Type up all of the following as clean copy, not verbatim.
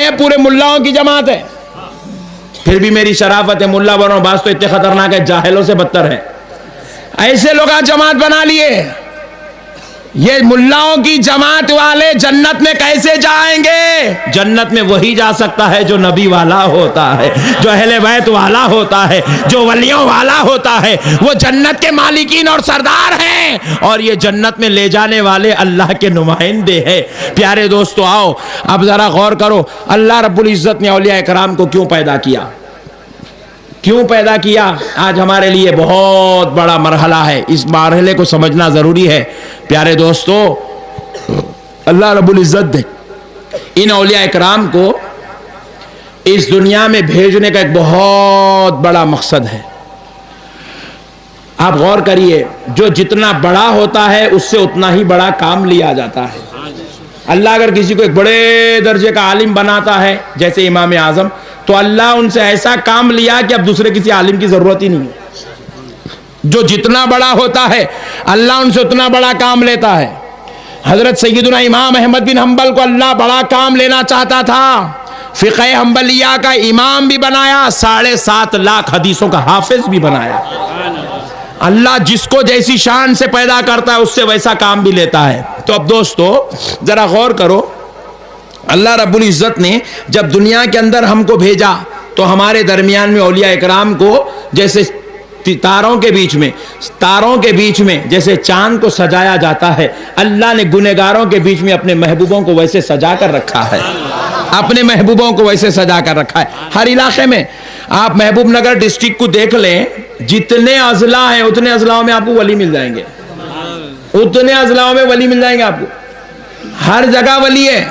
ہے پورے ملاؤں کی جماعت ہے. پھر بھی میری شرافت ہے, ملا بنو باز تو اتنے خطرناک ہے, جاہلوں سے بدتر ہے. ایسے لوگ آج جماعت بنا لیے. یہ ملاؤں کی جماعت والے جنت میں کیسے جائیں گے؟ جنت میں وہی جا سکتا ہے جو نبی والا ہوتا ہے, جو اہل بیت والا ہوتا ہے, جو ولیوں والا ہوتا ہے. وہ جنت کے مالکین اور سردار ہیں, اور یہ جنت میں لے جانے والے اللہ کے نمائندے ہیں. پیارے دوستو آؤ اب ذرا غور کرو, اللہ رب العزت نے اولیاء کرام کو کیوں پیدا کیا؟ کیوں پیدا کیا؟ آج ہمارے لیے بہت بڑا مرحلہ ہے, اس مرحلے کو سمجھنا ضروری ہے. پیارے دوستو, اللہ رب العزت نے ان اولیاء اکرام کو اس دنیا میں بھیجنے کا ایک بہت بڑا مقصد ہے. آپ غور کریے, جو جتنا بڑا ہوتا ہے اس سے اتنا ہی بڑا کام لیا جاتا ہے. اللہ اگر کسی کو ایک بڑے درجے کا عالم بناتا ہے جیسے امام اعظم, تو اللہ ان سے ایسا کام لیا کہ اب دوسرے کسی عالم کی ضرورت ہی نہیں ہے. جو جتنا بڑا ہوتا ہے اللہ ان سے اتنا بڑا کام لیتا ہے. حضرت سیدنا امام احمد بن حنبل کو اللہ بڑا کام لینا چاہتا تھا, فقہ حنبلیہ کا امام بھی بنایا, 7.5 لاکھ حدیثوں کا حافظ بھی بنایا. اللہ جس کو جیسی شان سے پیدا کرتا ہے اس سے ویسا کام بھی لیتا ہے. تو اب دوستو ذرا غور کرو, اللہ رب العزت نے جب دنیا کے اندر ہم کو بھیجا تو ہمارے درمیان میں اولیاء اکرام کو جیسے تاروں کے بیچ میں جیسے چاند کو سجایا جاتا ہے, اللہ نے گنہگاروں کے بیچ میں اپنے محبوبوں کو ویسے سجا کر رکھا ہے. اپنے محبوبوں کو ویسے سجا کر رکھا ہے. ہر علاقے میں آپ محبوب نگر ڈسٹرکٹ کو دیکھ لیں, جتنے اضلاع ہیں اتنے اضلاع میں آپ کو ولی مل جائیں گے. اتنے اضلاع میں ولی مل جائیں گے آپ کو. ہر جگہ ولی ہے,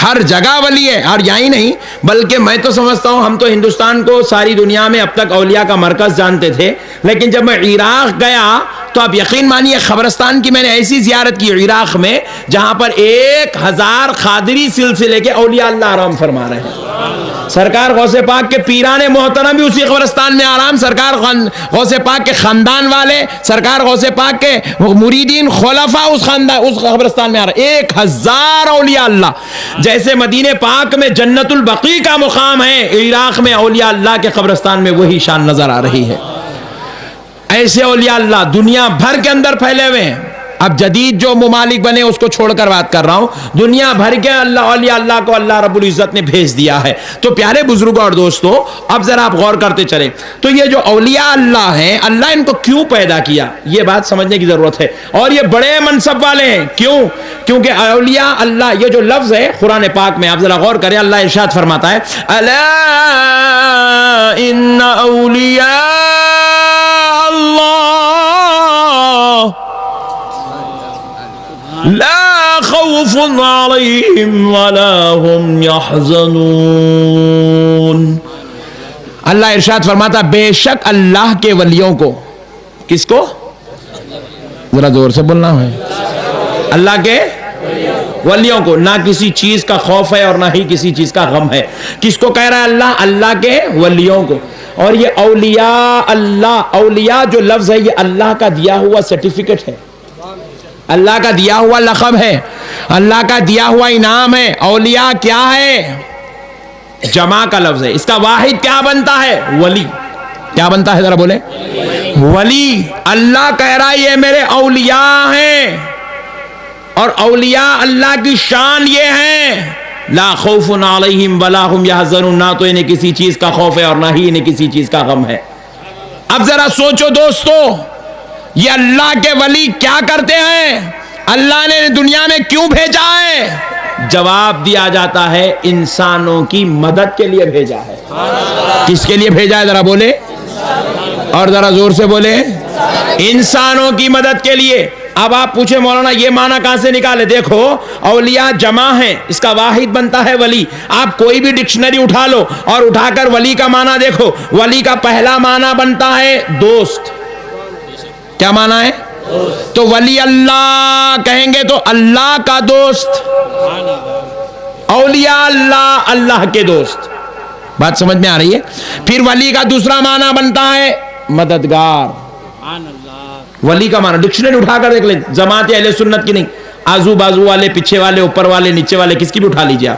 ہر جگہ ولی ہے. اور یہی نہیں بلکہ میں تو سمجھتا ہوں ہم تو ہندوستان کو ساری دنیا میں اب تک اولیاء کا مرکز جانتے تھے, لیکن جب میں عراق گیا تو آپ یقین مانیے قبرستان کی میں نے ایسی زیارت کی عراق میں جہاں پر 1000 قادری سلسلے کے اولیاء اللہ آرام فرما رہے ہیں. سرکار غوث پاک کے پیران محترم بھی اسی قبرستان میں آرام, سرکار غوث پاک کے خاندان والے, سرکار غوث پاک کے مریدین خلفاء اس قبرستان میں آرام. 1000 اولیاء اللہ. جیسے مدینہ پاک میں جنت البقیع کا مقام ہے, عراق میں اولیاء اللہ کے قبرستان میں وہی شان نظر آ رہی ہے. ایسے اولیاء اللہ دنیا بھر کے اندر پھیلے ہوئے ہیں. اب جدید جو ممالک بنے اس کو چھوڑ کر بات کر رہا ہوں, دنیا بھر کے اولیاء اللہ کو اللہ رب العزت نے بھیج دیا ہے. تو پیارے بزرگوں اور دوستو اب ذرا آپ غور کرتے چلیں, تو یہ جو اولیاء اللہ ہیں اللہ ان کو کیوں پیدا کیا یہ بات سمجھنے کی ضرورت ہے. اور یہ بڑے منصب والے ہیں. کیوں؟ کیونکہ اولیاء اللہ یہ جو لفظ ہے قرآن پاک میں آپ ذرا غور کریں, اللہ ارشاد فرماتا ہے الا ان اولیاء اللہ لا خوف علیہم ولا هم يحزنون. اللہ ارشاد فرماتا بے شک اللہ کے ولیوں کو, کس کو؟ ذرا زور سے بولنا ہے. اللہ کے ولیوں کو نہ کسی چیز کا خوف ہے اور نہ ہی کسی چیز کا غم ہے. کس کو کہہ رہا ہے اللہ؟ اللہ کے ولیوں کو. اور یہ اولیاء اللہ, اولیاء جو لفظ ہے یہ اللہ کا دیا ہوا سرٹیفکیٹ ہے, اللہ کا دیا ہوا لقب ہے, اللہ کا دیا ہوا انعام ہے. اولیاء کیا ہے؟ جمع کا لفظ ہے. اس کا واحد کیا بنتا ہے؟ ولی. کیا بنتا ہے ذرا بولے؟ ولی. اللہ کہہ رہا ہے یہ میرے اولیاء ہیں, اور اولیاء اللہ کی شان یہ ہے لا خوف علیہم ولا هم يحزنون, نہ تو انہیں کسی چیز کا خوف ہے اور نہ ہی انہیں کسی چیز کا غم ہے. اب ذرا سوچو دوستو, یہ اللہ کے ولی کیا کرتے ہیں؟ اللہ نے دنیا میں کیوں بھیجا ہے؟ جواب دیا جاتا ہے انسانوں کی مدد کے لیے بھیجا ہے. کس کے لیے بھیجا ہے ذرا بولے, اور ذرا زور سے بولے, انسانوں کی مدد کے لیے. اب آپ پوچھیں مولانا یہ معنی کہاں سے نکالے؟ دیکھو اولیاء جمع ہیں, اس کا واحد بنتا ہے ولی. آپ کوئی بھی ڈکشنری اٹھا لو اور اٹھا کر ولی کا معنی دیکھو, ولی کا پہلا معنی بنتا ہے دوست. کیا معنی ہے؟ تو ولی اللہ کہیں گے تو اللہ کا دوست, اولیاء اللہ اللہ کے دوست. بات سمجھ میں آ رہی ہے؟ پھر ولی کا دوسرا معنی بنتا ہے مددگار. ولی کا معنی ڈکشنری اٹھا کر دیکھ لیں, جماعت اہل سنت کی نہیں, آزو بازو والے, پیچھے والے, اوپر والے, نیچے والے, کس کی بھی اٹھا لیجیے آپ.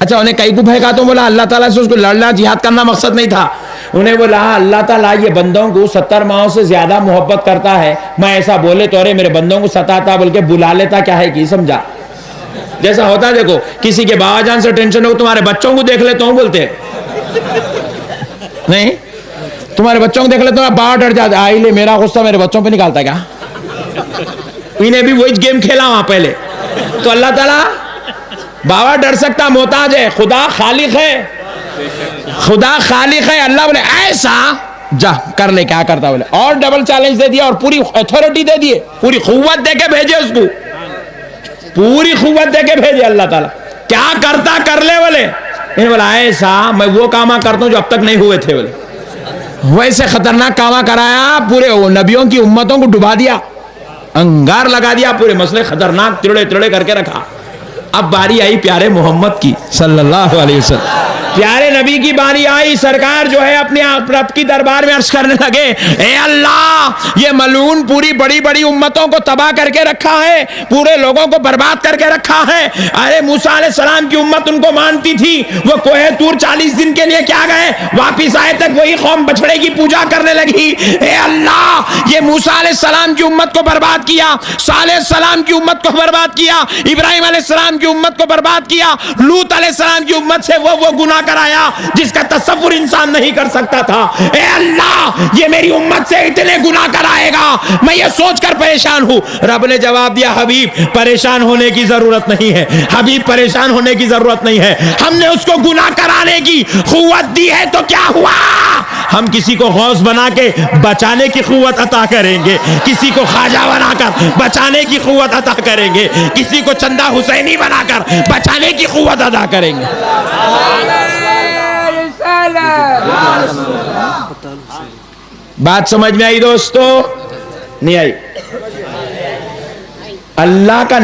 اچھا انہیں کئی کو پھینکا تو بولا اللہ تعالیٰ سے اس کو لڑنا جہاد کرنا مقصد نہیں تھا. انہیں بولا اللہ تعالیٰ یہ بندوں کو 70 ماہوں سے زیادہ محبت کرتا ہے, میں ایسا بولے تو ارے میرے بندوں کو ستاتا بول کے بلا لیتا کیا ہے کی, سمجھا. جیسا ہوتا ہے دیکھو کسی کے بابا جان سے ٹینشن ہو تمہارے بچوں کو دیکھ لیتا ہوں بولتے نہیں, تمہارے بچوں کو دیکھ لیتا ہوں بابا ڈر جاتا آئی لے میرا غصہ میرے بچوں پہ نکالتا کیا. انہیں بھی وہی گیم کھیلا وہاں پہلے. تو اللہ تعالیٰ بابا ڈر سکتا محتاج ہے, خدا خالق ہے, خدا خالق ہے. اللہ بولے ایسا جا کر لے, کیا کرتا بولے, اور ڈبل چیلنج دے دیا اور پوری اتھارٹی دے دیے, پوری قوت دے کے بھیجے اس کو, پوری قوت دے کے بھیجے اللہ تعالیٰ. کیا کرتا کر لے بولے. انہیں بولا ایسا میں وہ کام کرتا ہوں جو اب تک نہیں ہوئے تھے بولے. ویسے خطرناک کام کرایا, پورے نبیوں کی امتوں کو ڈبا دیا, انگار لگا دیا, پورے مسئلے خطرناک تڑڑے تڑڑے کر کے رکھا. اب باری آئی پیارے محمد کی صلی اللہ علیہ وسلم, پیارے نبی کی باری آئی. سرکار جو ہے اپنے رب کی دربار میں عرض کرنے لگے, اے اللہ یہ ملعون پوری بڑی بڑی امتوں کو تباہ کر کے رکھا ہے, پورے لوگوں کو برباد کر کے رکھا ہے. ارے موسیٰ علیہ السلام کی امت ان کو مانتی تھی, وہ کوہ طور 40 دن کے لیے کیا گئے, واپس آئے تک وہی قوم بچڑے کی پوجا کرنے لگی. اے اللہ یہ موسیٰ علیہ السلام کی امت کو برباد کیا, صالح علیہ السلام کی امت کو برباد کیا, ابراہیم علیہ السلام کی امت کو برباد کیا, لوط علیہ السلام کی امت سے وہ گناہ کرایا جس کا تصور انسان نہیں کر سکتا تھا. اے اللہ یہ میری امت سے اتنے گناہ کرائے گا, میں یہ سوچ کر پریشان ہوں. رب نے جواب دیا, حبیب پریشان ہونے کی ضرورت نہیں ہے, حبیب پریشان ہونے کی ضرورت نہیں ہے. ہم نے اس کو گناہ کرانے کی قوت دی ہے تو کیا ہوا, ہم کسی کو غوث بنا کے بچانے کی قوت عطا کریں گے, کسی کو خواجہ بنا کر بچانے کی قوت عطا کریں گے, کسی کو چندہ حسینی بنا کر بچانے کی قوت ادا کریں گے. بات سمجھ میں آئی دوستو, نہیں آئی. اللہ کا